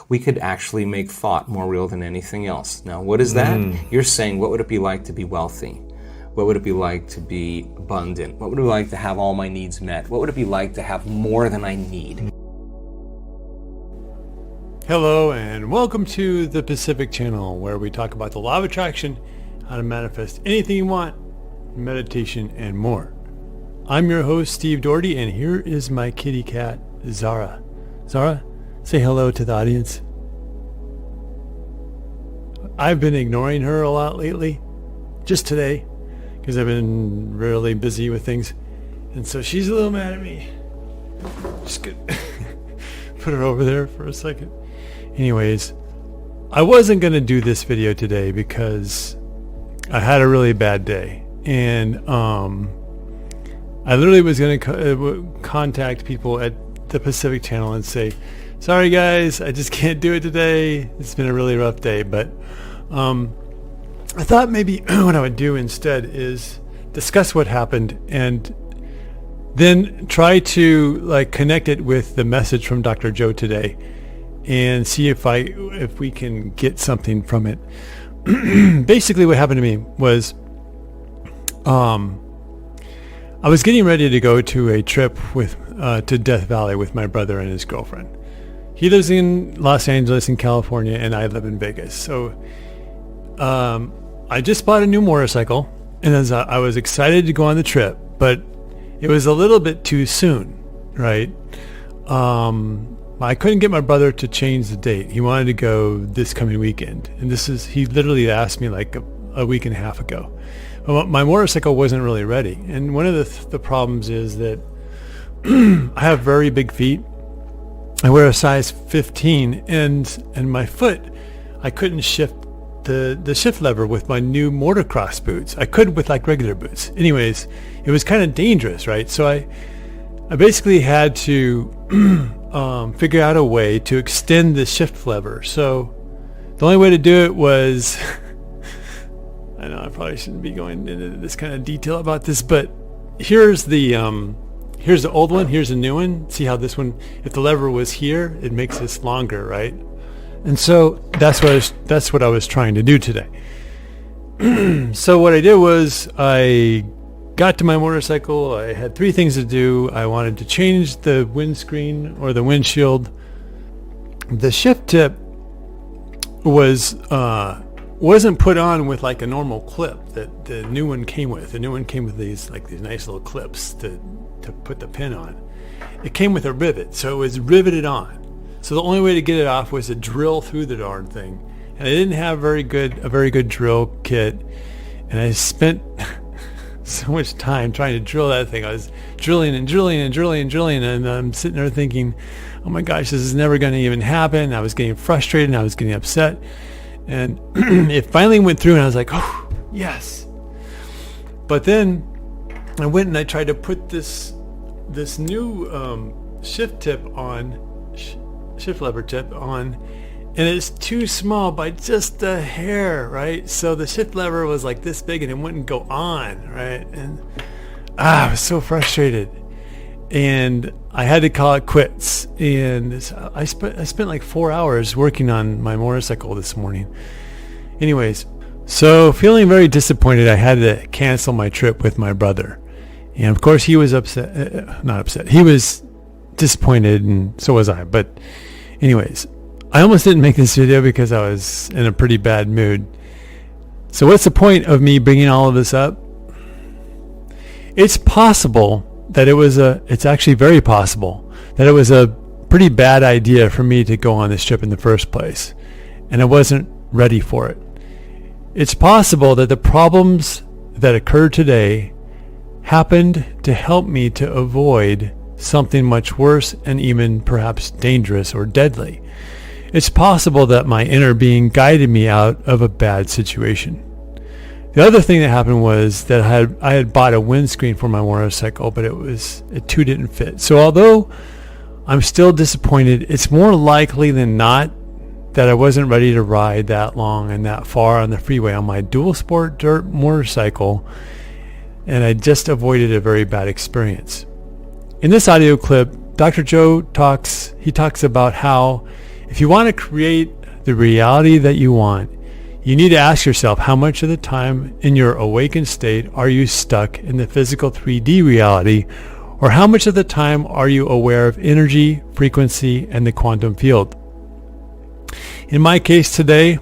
we could actually make thought more real than anything else. Now, what is that? You're saying, what would it be like to be wealthy? What would it be like to be abundant? What would it be like to have all my needs met? What would it be like to have more than I need? Hello and welcome to the Pacific Channel, where we talk about the law of attraction, how to manifest anything you want, meditation, and more. I'm your host, Steve Doherty, and here is my kitty cat, Zara. Zara, say hello to the audience. I've been ignoring her a lot lately, just today, because I've been really busy with things, and so she's a little mad at me. Just gonna put her over there for a second. Anyways, I wasn't going to do this video today because I had a really bad day, and I literally was going to contact people at the Pacific Channel and say, sorry guys, I just can't do it today. It's been a really rough day. But I thought maybe what I would do instead is discuss what happened and then try to connect it with the message from Dr. Joe today and see if we can get something from it. Basically what happened to me was I was getting ready to go to a trip to Death Valley with my brother and his girlfriend. He lives in Los Angeles in California, and I live in Vegas. So I just bought a new motorcycle, and I was excited to go on the trip, but it was a little bit too soon, right? I couldn't get my brother to change the date. He wanted to go this coming weekend, and he literally asked me like a week and a half ago. My motorcycle wasn't really ready, and one of the problems is that I have very big feet. I wear a size 15, and my foot, I couldn't shift the shift lever with my new motocross boots. I could with regular boots. Anyways, it was kind of dangerous, right? So I basically had to figure out a way to extend the shift lever. So the only way to do it was I know I probably shouldn't be going into this kind of detail about this, but here's the old one, here's the new one. See how this one, if the lever was here, it makes this longer, right? And so that's what I was trying to do today. So what I did was I got to my motorcycle. I had three things to do. I wanted to change the windscreen or the windshield. The shift tip wasn't put on with a normal clip that the new one came with. The new one came with these nice little clips to put the pin on. It came with a rivet, so it was riveted on. So the only way to get it off was to drill through the darn thing. And I didn't have a very good drill kit, and I spent so much time trying to drill that thing. I was drilling, and I'm sitting there thinking, oh my gosh, this is never going to even happen. I was getting frustrated and I was getting upset. And it finally went through, and I was like, oh, yes. But then I went and I tried to put this new shift lever tip on, and it's too small by just a hair, right? So the shift lever was this big, and it wouldn't go on, right? And I was so frustrated, and I had to call it quits. And I spent 4 hours working on my motorcycle this morning. Anyways, so feeling very disappointed, I had to cancel my trip with my brother. And of course he was not upset. He was disappointed, and so was I. But anyways, I almost didn't make this video because I was in a pretty bad mood. So what's the point of me bringing all of this up? It's possible that it's actually very possible that it was a pretty bad idea for me to go on this trip in the first place, and I wasn't ready for it. It's possible that the problems that occurred today happened to help me to avoid something much worse and even perhaps dangerous or deadly. It's possible that my inner being guided me out of a bad situation. The other thing that happened was that I had bought a windscreen for my motorcycle, but it too didn't fit. So although I'm still disappointed, it's more likely than not that I wasn't ready to ride that long and that far on the freeway on my dual sport dirt motorcycle, and I just avoided a very bad experience. In this audio clip, Dr. Joe talks about how If you want to create the reality that you want, you need to ask yourself how much of the time in your awakened state are you stuck in the physical 3D reality, or how much of the time are you aware of energy, frequency, and the quantum field? In my case today,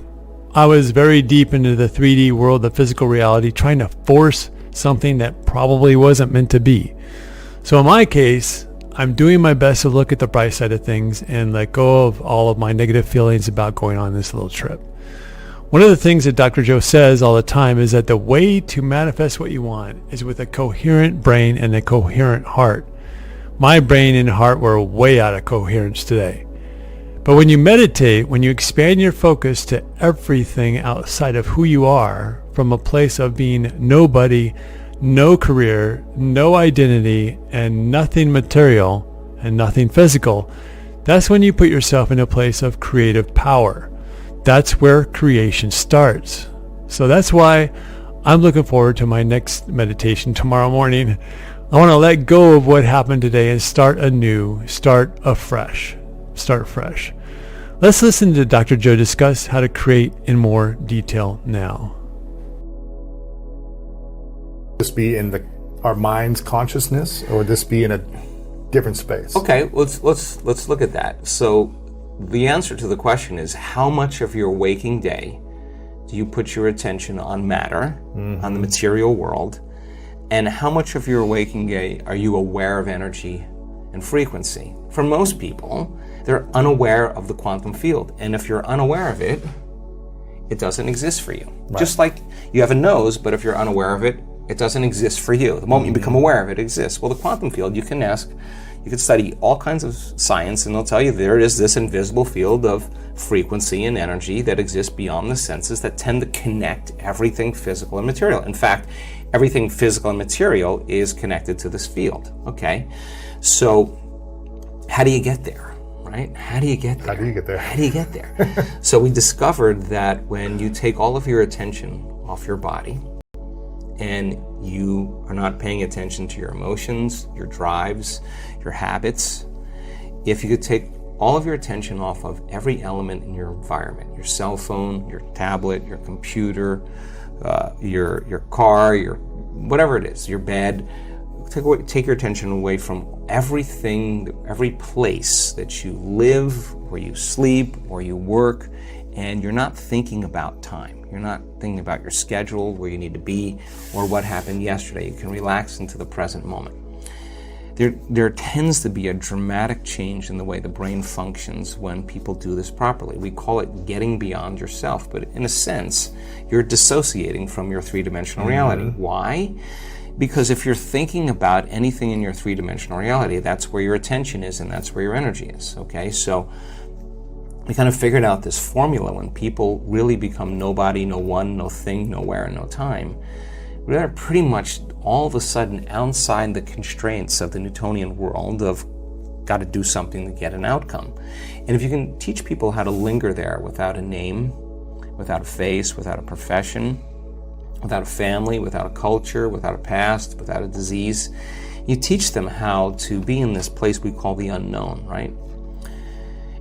I was very deep into the 3D world of physical reality, trying to force something that probably wasn't meant to be. So in my case, I'm doing my best to look at the bright side of things and let go of all of my negative feelings about going on this little trip. One of the things that Dr. Joe says all the time is that the way to manifest what you want is with a coherent brain and a coherent heart. My brain and heart were way out of coherence today. But when you meditate, when you expand your focus to everything outside of who you are, from a place of being nobody, no career, no identity, and nothing material, and nothing physical, that's when you put yourself in a place of creative power. That's where creation starts. So that's why I'm looking forward to my next meditation tomorrow morning. I want to let go of what happened today and start anew, start afresh, start fresh. Let's listen to Dr. Joe discuss how to create in more detail now. Would this be in our mind's consciousness, or would this be in a different space? Okay, let's look at that. So the answer to the question is, how much of your waking day do you put your attention on matter, on the material world, and how much of your waking day are you aware of energy and frequency? For most people, they're unaware of the quantum field, and if you're unaware of it, it doesn't exist for you. Right. Just like you have a nose, but if you're unaware of it, it doesn't exist for you. The moment you become aware of it, it exists. Well, the quantum field, you can study all kinds of science, and they'll tell you there is this invisible field of frequency and energy that exists beyond the senses that tend to connect everything physical and material. In fact, everything physical and material is connected to this field, okay? So how do you get there? Right? How do you get there? So we discovered that when you take all of your attention off your body and you are not paying attention to your emotions, your drives, your habits, if you could take all of your attention off of every element in your environment, your cell phone, your tablet, your computer, your car, your whatever it is, your bed, take your attention away from everything, every place that you live, where you sleep, where you work, and you're not thinking about time. You're not thinking about your schedule, where you need to be, or what happened yesterday. You can relax into the present moment. There tends to be a dramatic change in the way the brain functions when people do this properly. We call it getting beyond yourself, but in a sense, you're dissociating from your three-dimensional reality. Why? Because if you're thinking about anything in your three-dimensional reality, that's where your attention is and that's where your energy is, okay? So we kind of figured out this formula when people really become nobody, no one, no thing, nowhere, and no time. They're pretty much all of a sudden outside the constraints of the Newtonian world of got to do something to get an outcome. And if you can teach people how to linger there without a name, without a face, without a profession, without a family, without a culture, without a past, without a disease, you teach them how to be in this place we call the unknown, right?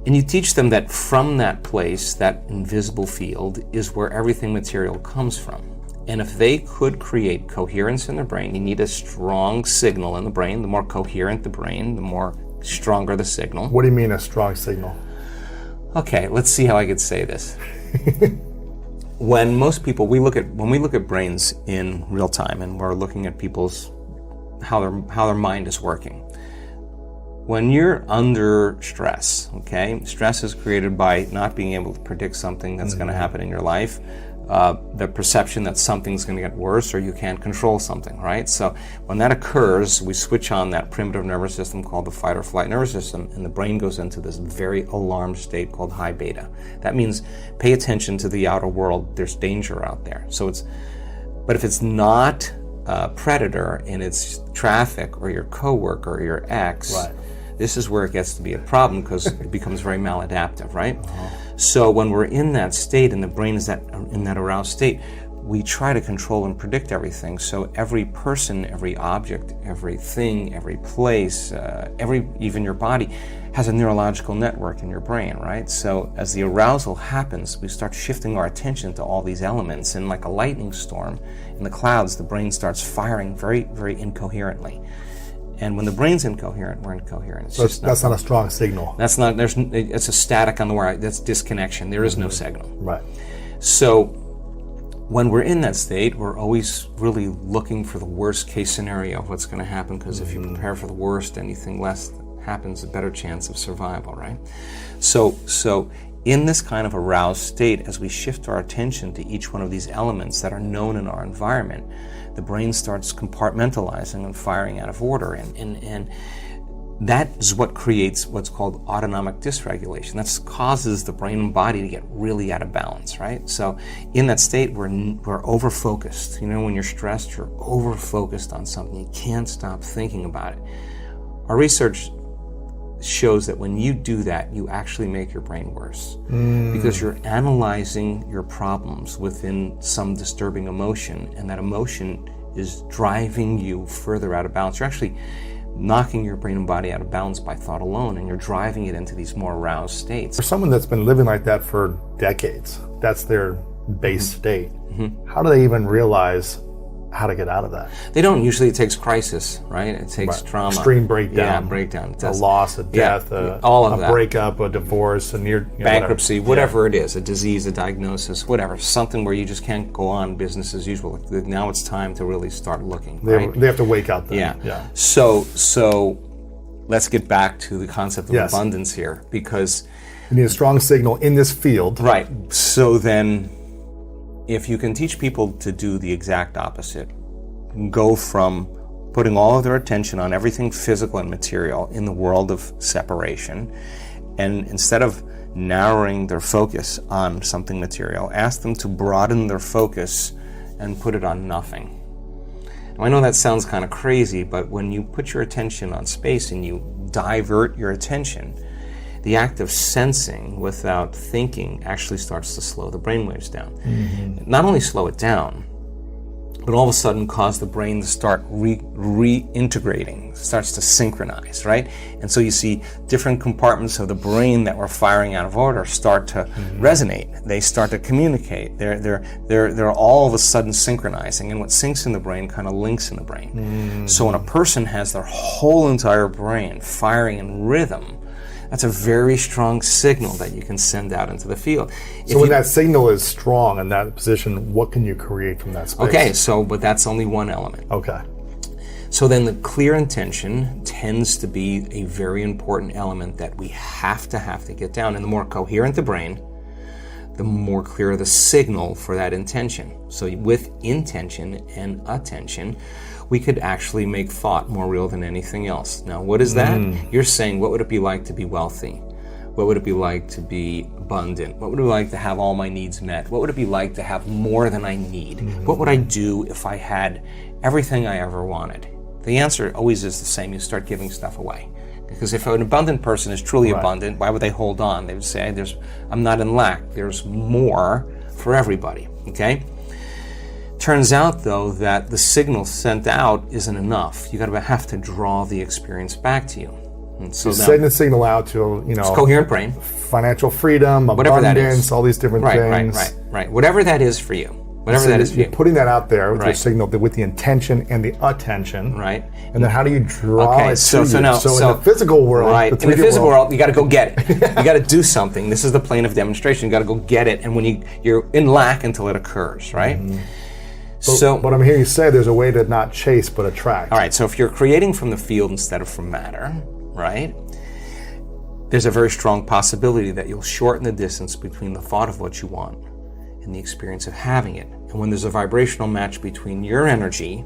And you teach them that from that place, that invisible field, is where everything material comes from. And if they could create coherence in their brain, you need a strong signal in the brain. The more coherent the brain, the more stronger the signal. What do you mean a strong signal? Okay, let's see how I could say this. When most people, when we look at brains in real time, and we're looking at people's how their mind is working. When you're under stress, okay, stress is created by not being able to predict something that's going to happen in your life, the perception that something's going to get worse or you can't control something, right? So when that occurs, we switch on that primitive nervous system called the fight or flight nervous system, and the brain goes into this very alarmed state called high beta. That means pay attention to the outer world. There's danger out there. But if it's not a predator and it's traffic or your coworker or your ex, right, this is where it gets to be a problem because it becomes very maladaptive, right? So when we're in that state and the brain is in that aroused state, we try to control and predict everything. So every person, every object, everything, every place, even your body has a neurological network in your brain, right? So as the arousal happens, we start shifting our attention to all these elements, and like a lightning storm in the clouds, the brain starts firing very, very incoherently. And when the brain's incoherent, we're incoherent. It's just that's not a strong signal. It's a static on the wire. That's disconnection. There is no signal. Right. So when we're in that state, we're always really looking for the worst case scenario of what's going to happen, because if you prepare for the worst, anything less happens, a better chance of survival, right? So in this kind of aroused state, as we shift our attention to each one of these elements that are known in our environment, the brain starts compartmentalizing and firing out of order, and that is what creates what's called autonomic dysregulation. That causes the brain and body to get really out of balance, right? So in that state, we're over-focused. You know, when you're stressed, you're over-focused on something. You can't stop thinking about it. Our research shows that when you do that, you actually make your brain worse, because you're analyzing your problems within some disturbing emotion, and that emotion is driving you further out of balance. You're actually knocking your brain and body out of balance by thought alone, and you're driving it into these more aroused states. For someone that's been living like that for decades, that's their base state. How do they even realize how to get out of that? They don't. Usually it takes crisis, right? It takes trauma. Extreme breakdown. Yeah, breakdown. A loss, a death, all of a that. Breakup, a divorce, a near bankruptcy, whatever it is, a disease, a diagnosis, whatever, something where you just can't go on business as usual. Now it's time to really start looking, right? They have to wake up then. Yeah. So let's get back to the concept of abundance here, because you need a strong signal in this field. Right. So then, if you can teach people to do the exact opposite, go from putting all of their attention on everything physical and material in the world of separation, and instead of narrowing their focus on something material, ask them to broaden their focus and put it on nothing. Now, I know that sounds kind of crazy, but when you put your attention on space and you divert your attention, the act of sensing without thinking actually starts to slow the brainwaves down. Not only slow it down, but all of a sudden cause the brain to start reintegrating, starts to synchronize, right? And so you see different compartments of the brain that were firing out of order start to resonate. They start to communicate. They're all of a sudden synchronizing, and what syncs in the brain kind of links in the brain. So when a person has their whole entire brain firing in rhythm, that's a very strong signal that you can send out into the field. So when that signal is strong in that position, what can you create from that space? Okay, but that's only one element. Okay. So then the clear intention tends to be a very important element that we have to get down. And the more coherent the brain, the more clear the signal for that intention. So with intention and attention, we could actually make thought more real than anything else. Now, what is that? You're saying, what would it be like to be wealthy? What would it be like to be abundant? What would it be like to have all my needs met? What would it be like to have more than I need? What would I do if I had everything I ever wanted? The answer always is the same. You start giving stuff away. Because if an abundant person is truly abundant, why would they hold on? They would say, I'm not in lack. There's more for everybody, okay? Turns out, though, that the signal sent out isn't enough. You have to draw the experience back to you. And so send the signal out to, it's coherent brain, financial freedom, whatever abundance, all these different things. Right. Whatever that is for you. Whatever that is for you. You're putting that out there with your signal, with the intention and the attention. Right. And then how do you draw it to so you? in the physical world, in the physical world, you got to go get it. You got to do something. This is the plane of demonstration. You got to go get it, and when you're in lack until it occurs, right? But I'm hearing you say there's a way to not chase but attract. All right, so if you're creating from the field instead of from matter, right, there's a very strong possibility that you'll shorten the distance between the thought of what you want and the experience of having it. And when there's a vibrational match between your energy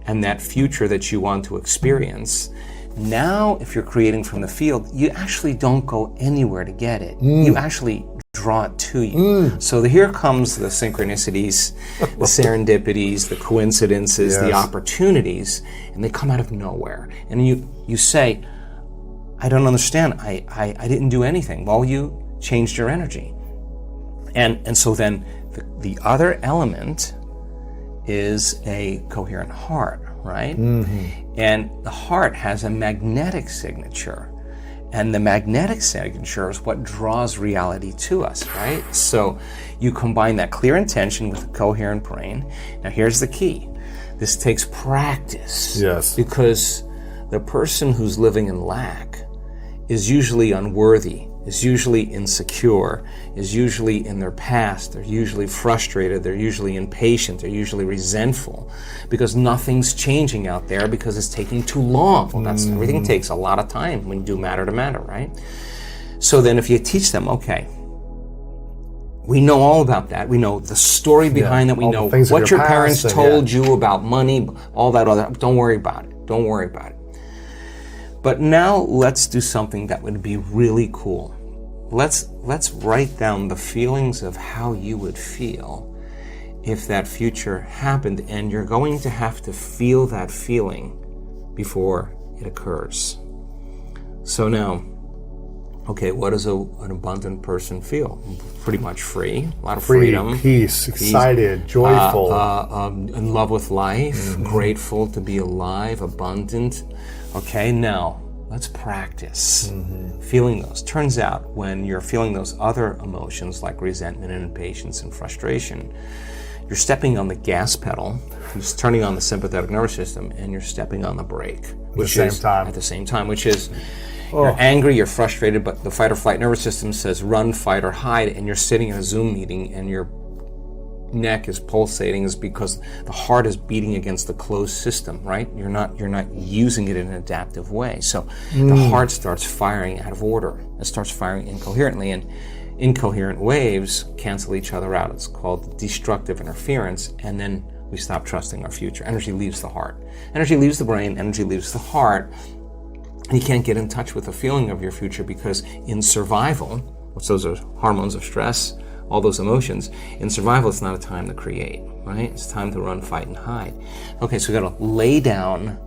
and that future that you want to experience, now if you're creating from the field, you actually don't go anywhere to get it. You actually draw it to you. So here comes the synchronicities, the serendipities, the coincidences, the opportunities, and they come out of nowhere. And you say, I don't understand. I didn't do anything. Well, you changed your energy. And so then The other element is a coherent heart, right? And the heart has a magnetic signature. And the magnetic signature is what draws reality to us, right? So you combine that clear intention with a coherent brain. Now here's the key. This takes practice. Yes. Because the person who's living in lack is usually unworthy, is usually insecure, is usually in their past, they're usually frustrated, they're usually impatient, they're usually resentful because nothing's changing out there because it's taking too long. Well, everything takes a lot of time when you do matter to matter, right? So then if you teach them, okay, we know all about that. We know the story behind that. We know what your parents told you about money, all that other. Don't worry about it. Don't worry about it. But now let's do something that would be really cool. Let's write down the feelings of how you would feel if that future happened, and you're going to have to feel that feeling before it occurs. So now, okay, what does an abundant person feel? Pretty much free, a lot of freedom. Peace, excited, joyful. In love with life, grateful to be alive, abundant. Okay, now let's practice feeling those. Turns out when you're feeling those other emotions like resentment and impatience and frustration, you're stepping on the gas pedal, you're turning on the sympathetic nervous system, and you're stepping on the brake. At the same time, which is you're angry, you're frustrated, but the fight or flight nervous system says run, fight, or hide, and you're sitting in a Zoom meeting and your neck is pulsating is because the heart is beating against the closed system, right? You're not using it in an adaptive way. So the heart starts firing out of order. It starts firing incoherently, and incoherent waves cancel each other out. It's called destructive interference, and then we stop trusting our future. Energy leaves the heart. Energy leaves the brain, energy leaves the heart, and you can't get in touch with the feeling of your future because in survival, which those are hormones of stress, all those emotions, in survival it's not a time to create, right? It's time to run, fight, and hide. Okay, so we gotta lay down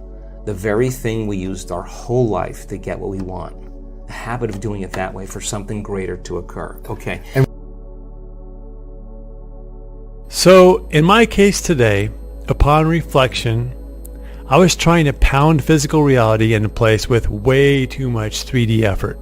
the very thing we used our whole life to get what we want. The habit of doing it that way for something greater to occur. Okay. So in my case today, upon reflection, I was trying to pound physical reality into place with way too much 3D effort.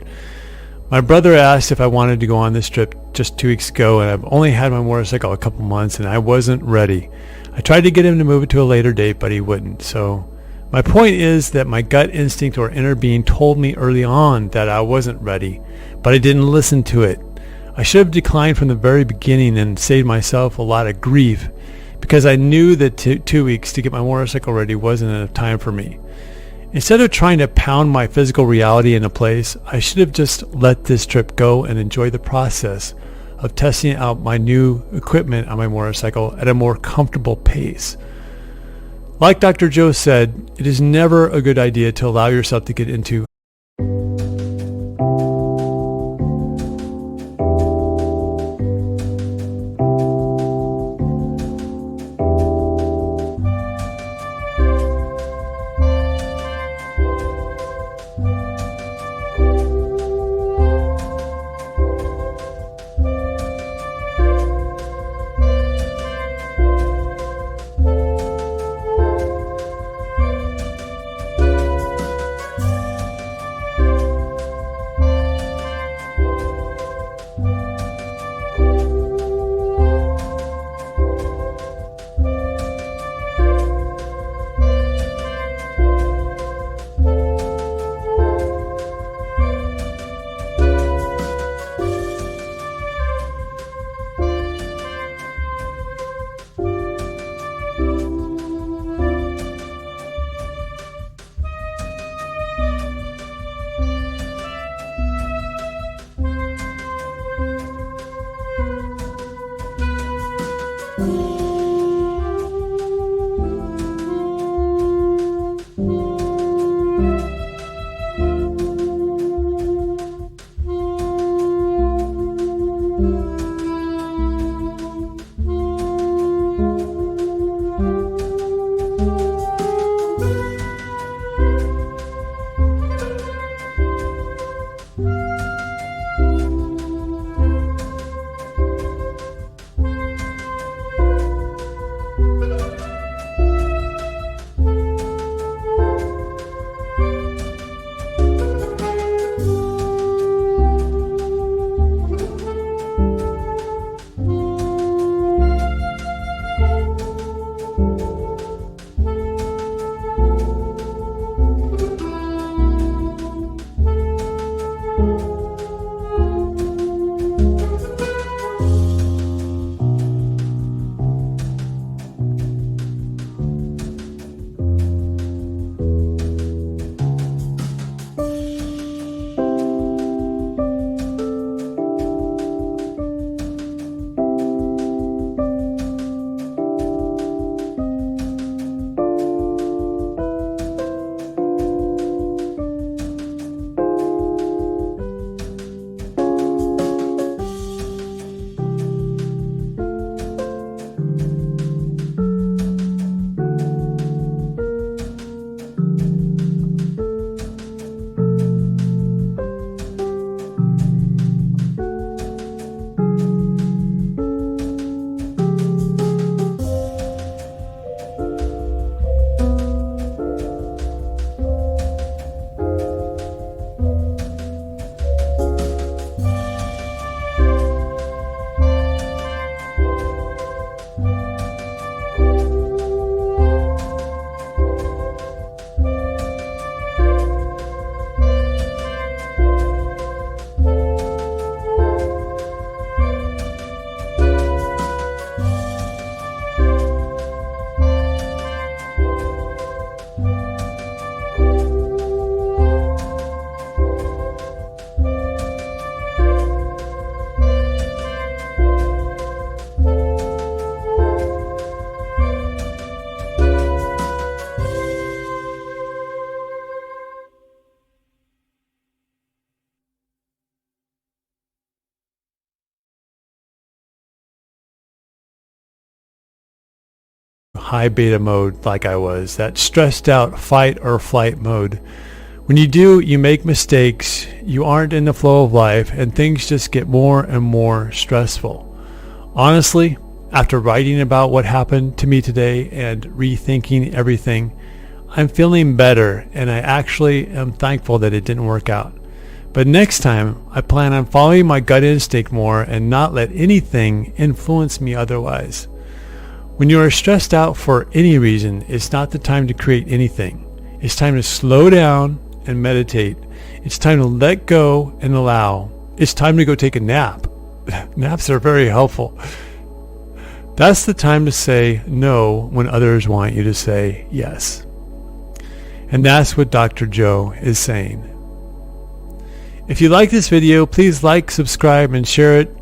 My brother asked if I wanted to go on this trip just 2 weeks ago, and I've only had my motorcycle a couple months and I wasn't ready. I tried to get him to move it to a later date, but he wouldn't. So my point is that my gut instinct or inner being told me early on that I wasn't ready, but I didn't listen to it. I should have declined from the very beginning and saved myself a lot of grief because I knew that 2 weeks to get my motorcycle ready wasn't enough time for me. Instead of trying to pound my physical reality into place, I should have just let this trip go and enjoy the process of testing out my new equipment on my motorcycle at a more comfortable pace. Like Dr. Joe said, it is never a good idea to allow yourself to get into high beta mode like I was, that stressed out fight or flight mode. When you do, you make mistakes, you aren't in the flow of life, and things just get more and more stressful. Honestly, after writing about what happened to me today and rethinking everything, I'm feeling better, and I actually am thankful that it didn't work out. But next time, I plan on following my gut instinct more and not let anything influence me otherwise. When you are stressed out for any reason, it's not the time to create anything. It's time to slow down and meditate. It's time to let go and allow. It's time to go take a nap. Naps are very helpful. That's the time to say no when others want you to say yes. And that's what Dr. Joe is saying. If you like this video, please like, subscribe, and share it.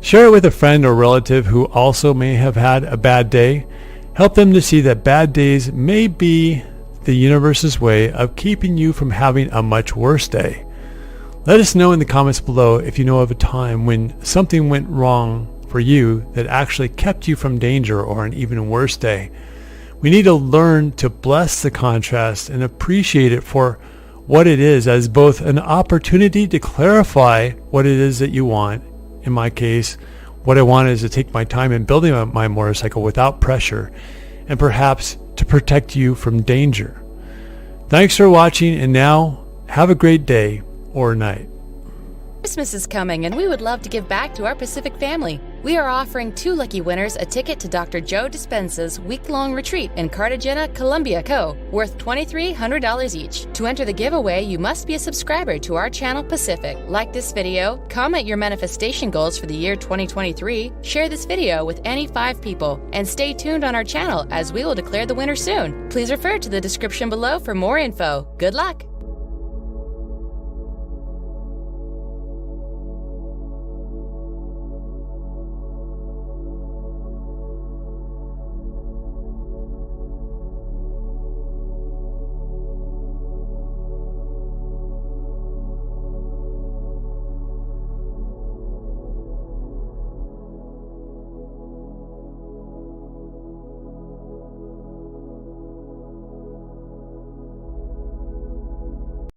Share it with a friend or relative who also may have had a bad day. Help them to see that bad days may be the universe's way of keeping you from having a much worse day. Let us know in the comments below if you know of a time when something went wrong for you that actually kept you from danger or an even worse day. We need to learn to bless the contrast and appreciate it for what it is, as both an opportunity to clarify what it is that you want. In my case, what I want is to take my time in building my motorcycle without pressure, and perhaps to protect you from danger. Thanks for watching, and now have a great day or night. Christmas is coming, and we would love to give back to our Pacific family. We are offering 2 lucky winners a ticket to Dr. Joe Dispenza's week-long retreat in Cartagena, Colombia, Co., worth $2,300 each. To enter the giveaway, you must be a subscriber to our channel Pacific. Like this video, comment your manifestation goals for the year 2023, share this video with any 5 people, and stay tuned on our channel as we will declare the winner soon. Please refer to the description below for more info. Good luck!